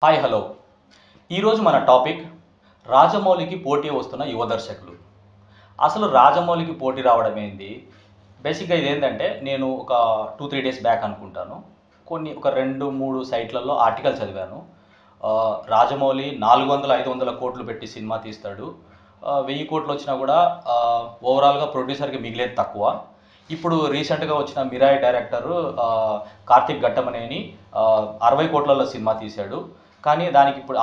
Hi hello ఈరోజు మన topic రాజమౌళికి పోటీ వస్తున్న యువ దర్శకులు. అసలు రాజమౌళికి పోటీ రావడం ఏంది? బేసిక్గా ఇదేంటంటే నేను ఒక 2-3 డేస్ బ్యాక్ అనుకుంటాను ఒక 2-3 సైట్లలో ఆర్టికల్ చదివాను. రాజమౌళి 400-500 కోట్లు పెట్టి సినిమా తీస్తాడు, 1000 కోట్లు వచ్చినా కూడా ఓవరాల్గా ప్రొడ్యూసర్కి మిగిలేది తక్కువ. ఇప్పుడు రీసెంట్గా వచ్చిన మిరాయ్ డైరెక్టరు కార్తిక్ ఘట్టమనేని 60 కోట్లలో సినిమా తీశాడు. కానీ దానికి ఇప్పుడు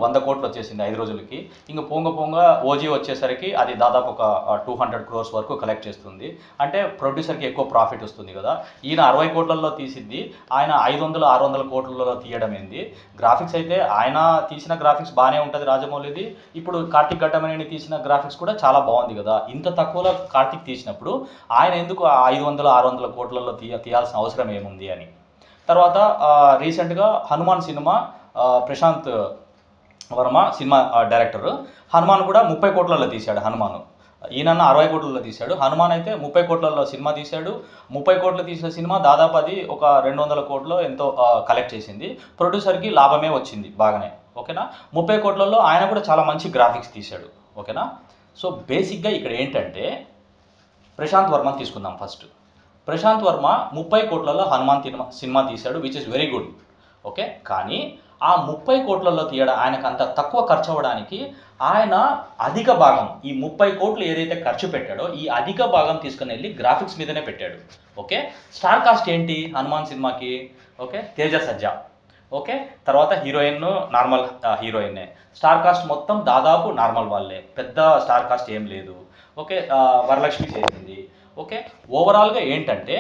100 కోట్లు వచ్చేసింది 5 రోజులకి. ఇంక పోంగ ఓజీ వచ్చేసరికి అది దాదాపు ఒక 200 crores వరకు కలెక్ట్ చేస్తుంది. అంటే ప్రొడ్యూసర్కి ఎక్కువ ప్రాఫిట్ వస్తుంది కదా. ఈయన 60 కోట్లలో తీసింది, ఆయన 500-600 కోట్లలో తీయడం ఏంది? గ్రాఫిక్స్ అయితే ఆయన తీసిన గ్రాఫిక్స్ బాగానే ఉంటుంది రాజమౌళిది. ఇప్పుడు కార్తిక్ ఘట్టమనేని తీసిన గ్రాఫిక్స్ కూడా చాలా బాగుంది కదా. ఇంత తక్కువలో కార్తిక్ తీసినప్పుడు ఆయన ఎందుకు 500-600 కోట్లలో తీయాల్సిన అవసరం ఏముంది అని. తర్వాత రీసెంట్గా Hanuman cinema Prashanth Varma cinema director. Hanuman కూడా 30 కోట్లలో తీశాడు. హనుమాన్ ఈయన 60 కోట్లలో తీశాడు, హనుమాన్ అయితే 30 కోట్లలో సినిమా తీశాడు. 30 కోట్లు తీసిన సినిమా దాదాపు అది ఒక 200 కోట్లు ఎంతో కలెక్ట్ చేసింది. ప్రొడ్యూసర్కి లాభమే వచ్చింది బాగానే, ఓకేనా. 30 కోట్లలో ఆయన కూడా చాలా మంచి గ్రాఫిక్స్ తీశాడు, ఓకేనా. సో బేసిక్గా ఇక్కడ ఏంటంటే ప్రశాంత్ వర్మని తీసుకుందాం ఫస్ట్. ప్రశాంత్ వర్మ 30 కోట్లలో హనుమాన్ సినిమా తీశాడు, which is very good, okay. కానీ ఆ 30 కోట్లలో తీయడం, ఆయనకు అంత తక్కువ ఖర్చు అవ్వడానికి ఆయన అధిక భాగం, ఈ 30 కోట్లు ఏదైతే ఖర్చు పెట్టాడో ఈ అధిక భాగం తీసుకుని వెళ్ళి గ్రాఫిక్స్ మీదనే పెట్టాడు, ఓకే. స్టార్ కాస్ట్ ఏంటి హనుమాన్ సినిమాకి? ఓకే, తేజ సజ్జా, ఓకే. తర్వాత హీరోయిన్ నార్మల్ హీరోయిన్నే. స్టార్ కాస్ట్ మొత్తం దాదాపు నార్మల్ వాళ్ళే, పెద్ద స్టార్ కాస్ట్ ఏం లేదు, ఓకే. వరలక్ష్మి చేసింది, ఓకే. ఓవరాల్గా ఏంటంటే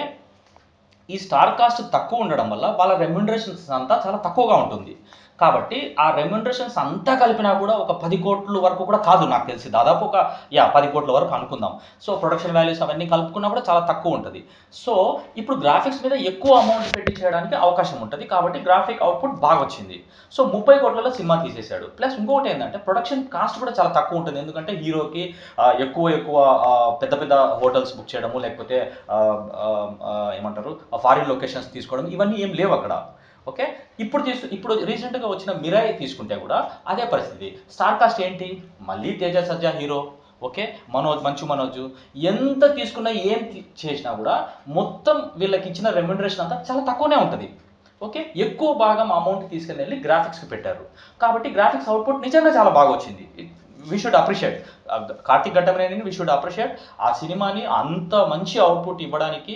ఈ స్టార్ కాస్ట్ తక్కువ ఉండడం వల్ల వాళ్ళ రెమ్యునరేషన్స్ అంతా చాలా తక్కువగా ఉంటుంది. కాబట్టి ఆ రెమ్యునరేషన్స్ అంతా కలిపినా కూడా ఒక 10 కోట్ల వరకు కూడా కాదు నాకు తెలిసి, దాదాపు ఒక 10 కోట్ల వరకు అనుకుందాం. సో ప్రొడక్షన్ వాల్యూస్ అవన్నీ కలుపుకున్నా కూడా చాలా తక్కువ ఉంటుంది. సో ఇప్పుడు గ్రాఫిక్స్ మీద ఎక్కువ అమౌంట్ పెట్టి చేయడానికి అవకాశం ఉంటుంది, కాబట్టి గ్రాఫిక్ అవుట్పుట్ బాగా వచ్చింది. సో 30 కోట్లలో సినిమా తీసేశాడు. ప్లస్ ఇంకొకటి ఏంటంటే ప్రొడక్షన్ కాస్ట్ కూడా చాలా తక్కువ ఉంటుంది, ఎందుకంటే హీరోకి ఎక్కువ పెద్ద పెద్ద హోటల్స్ బుక్ చేయడము, లేకపోతే ఏమంటారు ఫారిన్ లొకేషన్స్ తీసుకోవడం, ఇవన్నీ ఏం లేవు అక్కడ, ఓకే. ఇప్పుడు రీసెంట్గా వచ్చిన మిరాయ్ తీసుకుంటే కూడా అదే పరిస్థితి. స్టార్ కాస్ట్ ఏంటి? మళ్ళీ తేజ సజ్జా హీరో, ఓకే. మంచు మనోజ్. ఎంత తీసుకున్నా ఏం చేసినా కూడా మొత్తం వీళ్ళకి ఇచ్చిన రెమ్యునరేషన్ అంతా చాలా తక్కువనే ఉంటుంది, ఓకే. ఎక్కువ భాగం అమౌంట్ తీసుకుని వెళ్ళి గ్రాఫిక్స్కి పెట్టారు, కాబట్టి గ్రాఫిక్స్ అవుట్పుట్ నిజంగా చాలా బాగా వచ్చింది. వీ షుడ్ అప్రిషియేట్ కార్తిక్ ఘట్టమనేనిని, వీ షుడ్ అప్రిషియేట్. ఆ సినిమాని అంత మంచి అవుట్పుట్ ఇవ్వడానికి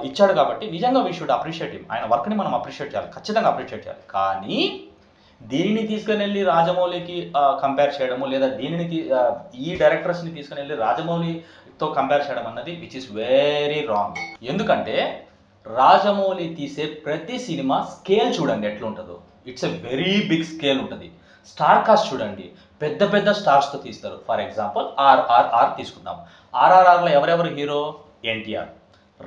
ఇచ్చాడు, కాబట్టి నిజంగా వీ షుడ్ అప్రిషియేట్ హిమ్. ఆయన వర్క్ని మనం అప్రిషియేట్ చేయాలి, ఖచ్చితంగా అప్రిషియేట్ చేయాలి. కానీ దీనిని తీసుకుని వెళ్ళి రాజమౌళికి కంపేర్ చేయడము, లేదా ఈ డైరెక్టర్స్ని తీసుకుని వెళ్ళి రాజమౌళితో కంపేర్ చేయడం అన్నది విచ్ ఇస్ వెరీ రాంగ్. ఎందుకంటే రాజమౌళి తీసే ప్రతి సినిమా స్కేల్ చూడండి ఎట్లుంటుందో. It's a very big scale ఉంటుంది. స్టార్ కాస్ట్ చూడండి, పెద్ద పెద్ద స్టార్స్తో తీస్తారు. ఫర్ ఎగ్జాంపుల్ RRR తీసుకుందాం. RRRలో ఎవరెవరు హీరో? ఎన్టీఆర్,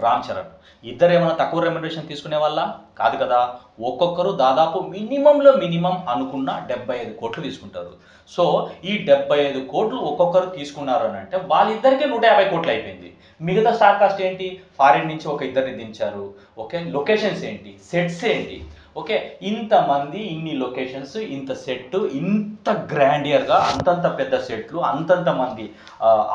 రామ్ చరణ్. ఇద్దరు ఏమైనా తక్కువ రెమ్యునరేషన్ తీసుకునే వాళ్ళ? కాదు కదా. ఒక్కొక్కరు దాదాపు మినిమం అనుకున్న 75 కోట్లు తీసుకుంటారు. సో ఈ 75 కోట్లు ఒక్కొక్కరు తీసుకున్నారు అని అంటే వాళ్ళిద్దరికే 150 కోట్లు అయిపోయింది. మిగతా స్టార్ కాస్ట్ ఏంటి? ఫారిన్ నుంచి ఒక ఇద్దరిని దించారు, ఓకే. లొకేషన్స్ ఏంటి, సెట్స్ ఏంటి, ఓకే. ఇంతమంది, ఇన్ని లొకేషన్స్, ఇంత సెట్, ఇంత గ్రాండియర్గా అంతంత పెద్ద సెట్లు, అంతంత మంది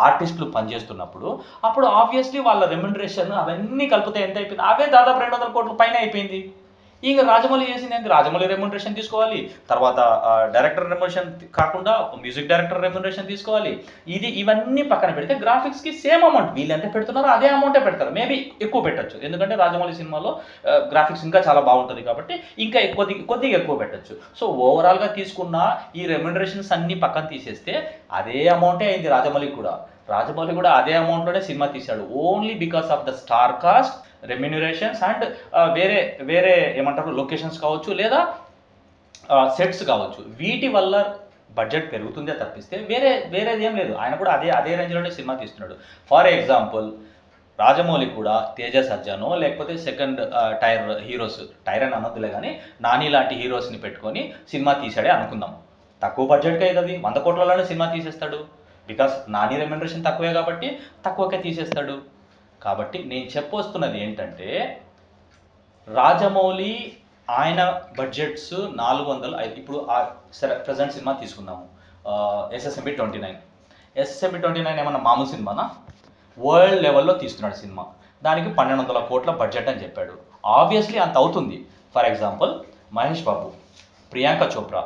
ఆర్టిస్టులు పనిచేస్తున్నప్పుడు అప్పుడు ఆబ్వియస్లీ వాళ్ళ రెమ్యునరేషన్ అవన్నీ కలిపితే ఎంత అయిపోయింది? అవే దాదాపు 200 కోట్ల పైన అయిపోయింది. ఇక రాజమౌళి చేసింది ఏంటి? రాజమౌళి రెమ్యునరేషన్ తీసుకోవాలి, తర్వాత డైరెక్టర్ రెమ్యునరేషన్ కాకుండా మ్యూజిక్ డైరెక్టర్ రెమ్యునరేషన్ తీసుకోవాలి. ఇవన్నీ పక్కన పెడితే గ్రాఫిక్స్కి సేమ్ అమౌంట్ వీళ్ళు ఎంత పెడుతున్నారో అదే అమౌంటే పెడతారు. మేబీ ఎక్కువ పెట్టచ్చు, ఎందుకంటే రాజమౌళి సినిమాలో గ్రాఫిక్స్ ఇంకా చాలా బాగుంటుంది కాబట్టి ఇంకా కొద్దిగా ఎక్కువ పెట్టచ్చు. సో ఓవరాల్గా తీసుకున్న ఈ రెమ్యునరేషన్స్ అన్నీ పక్కన తీసేస్తే అదే అమౌంటే అయింది రాజమౌళికి కూడా. రాజమౌళి కూడా అదే అమౌంట్లోనే సినిమా తీశాడు, only because of the star cast, remunerations and వేరే ఏమంటారు లొకేషన్స్ కావచ్చు, లేదా సెట్స్ కావచ్చు. వీటి వల్ల బడ్జెట్ పెరుగుతుందే తప్పిస్తే వేరేది ఏం లేదు. ఆయన కూడా అదే రేంజ్లోనే సినిమా తీస్తున్నాడు. ఫర్ ఎగ్జాంపుల్ రాజమౌళి కూడా తేజ సజ్జానో, లేకపోతే సెకండ్ టైర్ హీరోస్, టైర్ అని అనొద్దులే కానీ నాని లాంటి హీరోస్ని పెట్టుకొని సినిమా తీసాడే అనుకుందాం. తక్కువ బడ్జెట్కే అవుతుంది, 100 కోట్లలోనే సినిమా తీసేస్తాడు. బికాస్ నాని రెమ్యునరేషన్ తక్కువే కాబట్టి తక్కువకే తీసేస్తాడు. కాబట్టి నేను చెప్పొస్తున్నది ఏంటంటే రాజమౌళి ఆయన బడ్జెట్స్ 400 ఇప్పుడు సరే ప్రజెంట్ సినిమా తీసుకుందాము, SSMB 29. SSMB 29 ఏమన్నా మామూలు సినిమానా? వరల్డ్ లెవెల్లో తీస్తున్నాడు సినిమా. దానికి 1200 కోట్ల బడ్జెట్ అని చెప్పాడు. ఆబ్వియస్లీ అంత అవుతుంది. For example Mahesh Babu, Priyanka Chopra,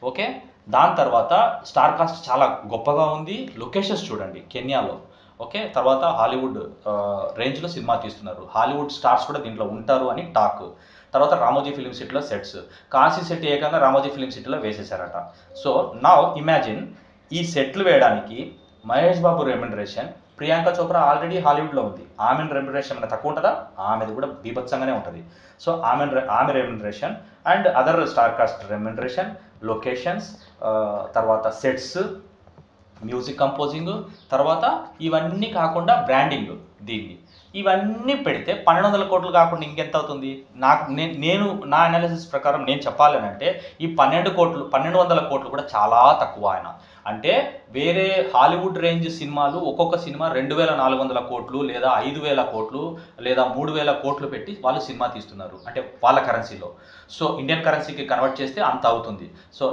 okay. దాని తర్వాత స్టార్ కాస్ట్ చాలా గొప్పగా ఉంది. లొకేషన్స్ చూడండి కెన్యాలో, ఓకే. తర్వాత హాలీవుడ్ రేంజ్లో సినిమా తీస్తున్నారు. హాలీవుడ్ స్టార్స్ కూడా దీంట్లో ఉంటారు అని టాక్. తర్వాత రామోజీ ఫిలిం సిటీలో సెట్స్, కాశీ సెట్ ఏకంగా రామోజీ ఫిలిం సిటీలో వేసేసారట. సో నౌ ఇమాజిన్, ఈ సెట్లు వేయడానికి మహేష్ బాబు రెమ్యునరేషన్, ప్రియాంక చోప్రా ఆల్రెడీ హాలీవుడ్లో ఉంది, ఆమె రెమ్యునరేషన్ ఏమైనా తక్కువ ఉంటుందా? ఆమెది కూడా బీభత్సంగానే ఉంటుంది. సో ఆమె remuneration and other star cast remuneration, locations, తర్వాత సెట్స్, మ్యూజిక్ కంపోజింగ్, తర్వాత ఇవన్నీ కాకుండా బ్రాండింగ్, దీన్ని ఇవన్నీ పెడితే 1200 కోట్లు కాకుండా ఇంకెంత అవుతుంది? నేను నా అనాలిసిస్ ప్రకారం నేను చెప్పాలి అని అంటే ఈ 1200 కోట్లు కూడా చాలా తక్కువ. ఆయన అంటే వేరే హాలీవుడ్ రేంజ్ సినిమాలు ఒక్కొక్క సినిమా 2400 కోట్లు లేదా 5000 కోట్లు లేదా 3000 కోట్లు పెట్టి వాళ్ళు సినిమా తీస్తున్నారు, అంటే వాళ్ళ కరెన్సీలో. సో ఇండియన్ కరెన్సీకి కన్వర్ట్ చేస్తే అంత అవుతుంది. సో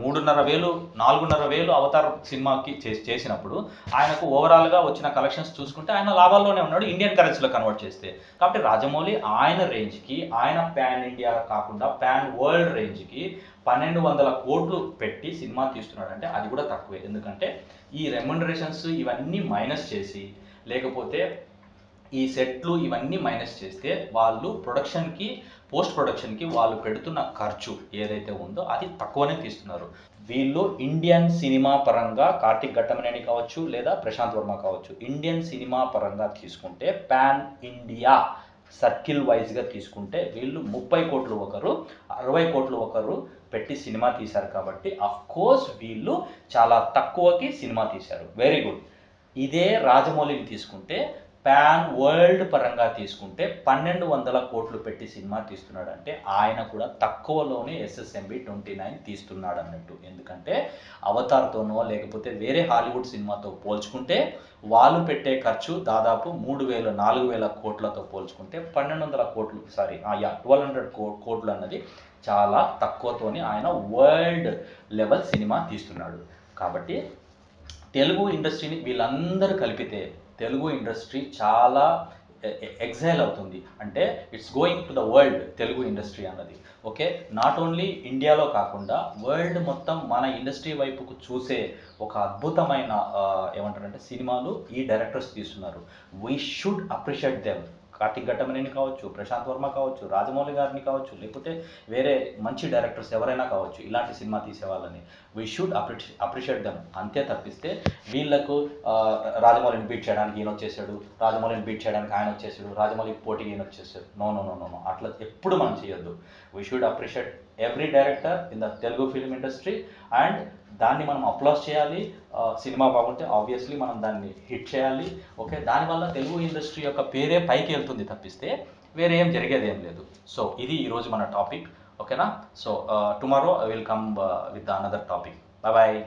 4,500 అవతార్ సినిమాకి చేసినప్పుడు ఆయనకు ఓవరాల్గా వచ్చిన కలెక్షన్స్ చూసుకుంటే ఆయన లాభాల్లోనే ఉన్నాడు ఇండియన్ కరెన్సీలో కన్వర్ట్ చేస్తే. కాబట్టి రాజమౌళి ఆయన రేంజ్కి, ఆయన ప్యాన్ ఇండియా కాకుండా ప్యాన్ వరల్డ్ రేంజ్కి 1200 కోట్లు పెట్టి సినిమా తీస్తున్నాడు అంటే అది కూడా తక్కువే. ఎందుకంటే ఈ రెమ్యునరేషన్స్ ఇవన్నీ మైనస్ చేసి, లేకపోతే ఈ సెట్లు ఇవన్నీ మైనస్ చేస్తే వాళ్ళు పోస్ట్ ప్రొడక్షన్కి వాళ్ళు పెడుతున్న ఖర్చు ఏదైతే ఉందో అది తక్కువనే తీస్తున్నారు. వీళ్ళు ఇండియన్ సినిమా పరంగా కార్తిక్ ఘట్టమనేని కావచ్చు లేదా ప్రశాంత్ వర్మ కావచ్చు, ఇండియన్ సినిమా పరంగా తీసుకుంటే పాన్ ఇండియా సర్కిల్ వైజ్గా తీసుకుంటే వీళ్ళు 30 కోట్లు ఒకరు, 60 కోట్లు ఒకరు పెట్టి సినిమా తీశారు. కాబట్టి కోర్స్ వీళ్ళు చాలా తక్కువకి సినిమా తీశారు. Very good. ఇదే రాజమౌళిని తీసుకుంటే పాన్ వరల్డ్ పరంగా తీసుకుంటే 1200 కోట్లు పెట్టి సినిమా తీస్తున్నాడు అంటే ఆయన కూడా తక్కువలోనే SSMB 29 తీస్తున్నాడు అన్నట్టు. ఎందుకంటే అవతార్తోనో లేకపోతే వేరే హాలీవుడ్ సినిమాతో పోల్చుకుంటే వాళ్ళు పెట్టే ఖర్చు దాదాపు 3000-4000 కోట్లతో పోల్చుకుంటే 1200 కోట్లు 1200 కోట్లు అన్నది చాలా తక్కువతోనే ఆయన వరల్డ్ లెవెల్ సినిమా తీస్తున్నాడు. కాబట్టి తెలుగు ఇండస్ట్రీని వీళ్ళందరూ కలిపితే తెలుగు ఇండస్ట్రీ చాలా ఎగ్జైల్ అవుతుంది. అంటే it's going to the world Telugu industry అన్నది, ఓకే. నాట్ ఓన్లీ ఇండియాలో కాకుండా వరల్డ్ మొత్తం మన ఇండస్ట్రీ వైపుకు చూసే ఒక అద్భుతమైన ఏమంటారంటే సినిమాలు ఈ డైరెక్టర్స్ తీస్తున్నారు. We should appreciate them. Karthik Ghattamaneni కావచ్చు, ప్రశాంత్ వర్మ కావచ్చు, రాజమౌళి గారిని కావచ్చు, లేకపోతే వేరే మంచి డైరెక్టర్స్ ఎవరైనా కావచ్చు, ఇలాంటి సినిమా తీసే వాళ్ళని వీ షుడ్ అప్రిషియేట్ దెమ్. అంతే తప్పిస్తే వీళ్ళకు రాజమౌళిని బీట్ చేయడానికి ఈయన వచ్చేసాడు, రాజమౌళిని బీట్ చేయడానికి ఆయన వచ్చేసాడు, రాజమౌళికి పోటీకి ఈయన వచ్చేసాడు, no no no no no, అట్లా ఎప్పుడు మనం చేయొద్దు. We should appreciate every director in the Telugu film industry and దాన్ని మనం అప్లాస్ చేయాలి. సినిమా బాగుంటే ఆబ్వియస్లీ మనం దాన్ని హిట్ చేయాలి, ఓకే. దానివల్ల తెలుగు ఇండస్ట్రీ యొక్క పేరే పైకి వెళ్తుంది తప్పిస్తే వేరే ఏం జరిగేది ఏం లేదు. సో ఇది ఈరోజు మన టాపిక్, ఓకేనా. So tomorrow I will come with another topic. Bye bye.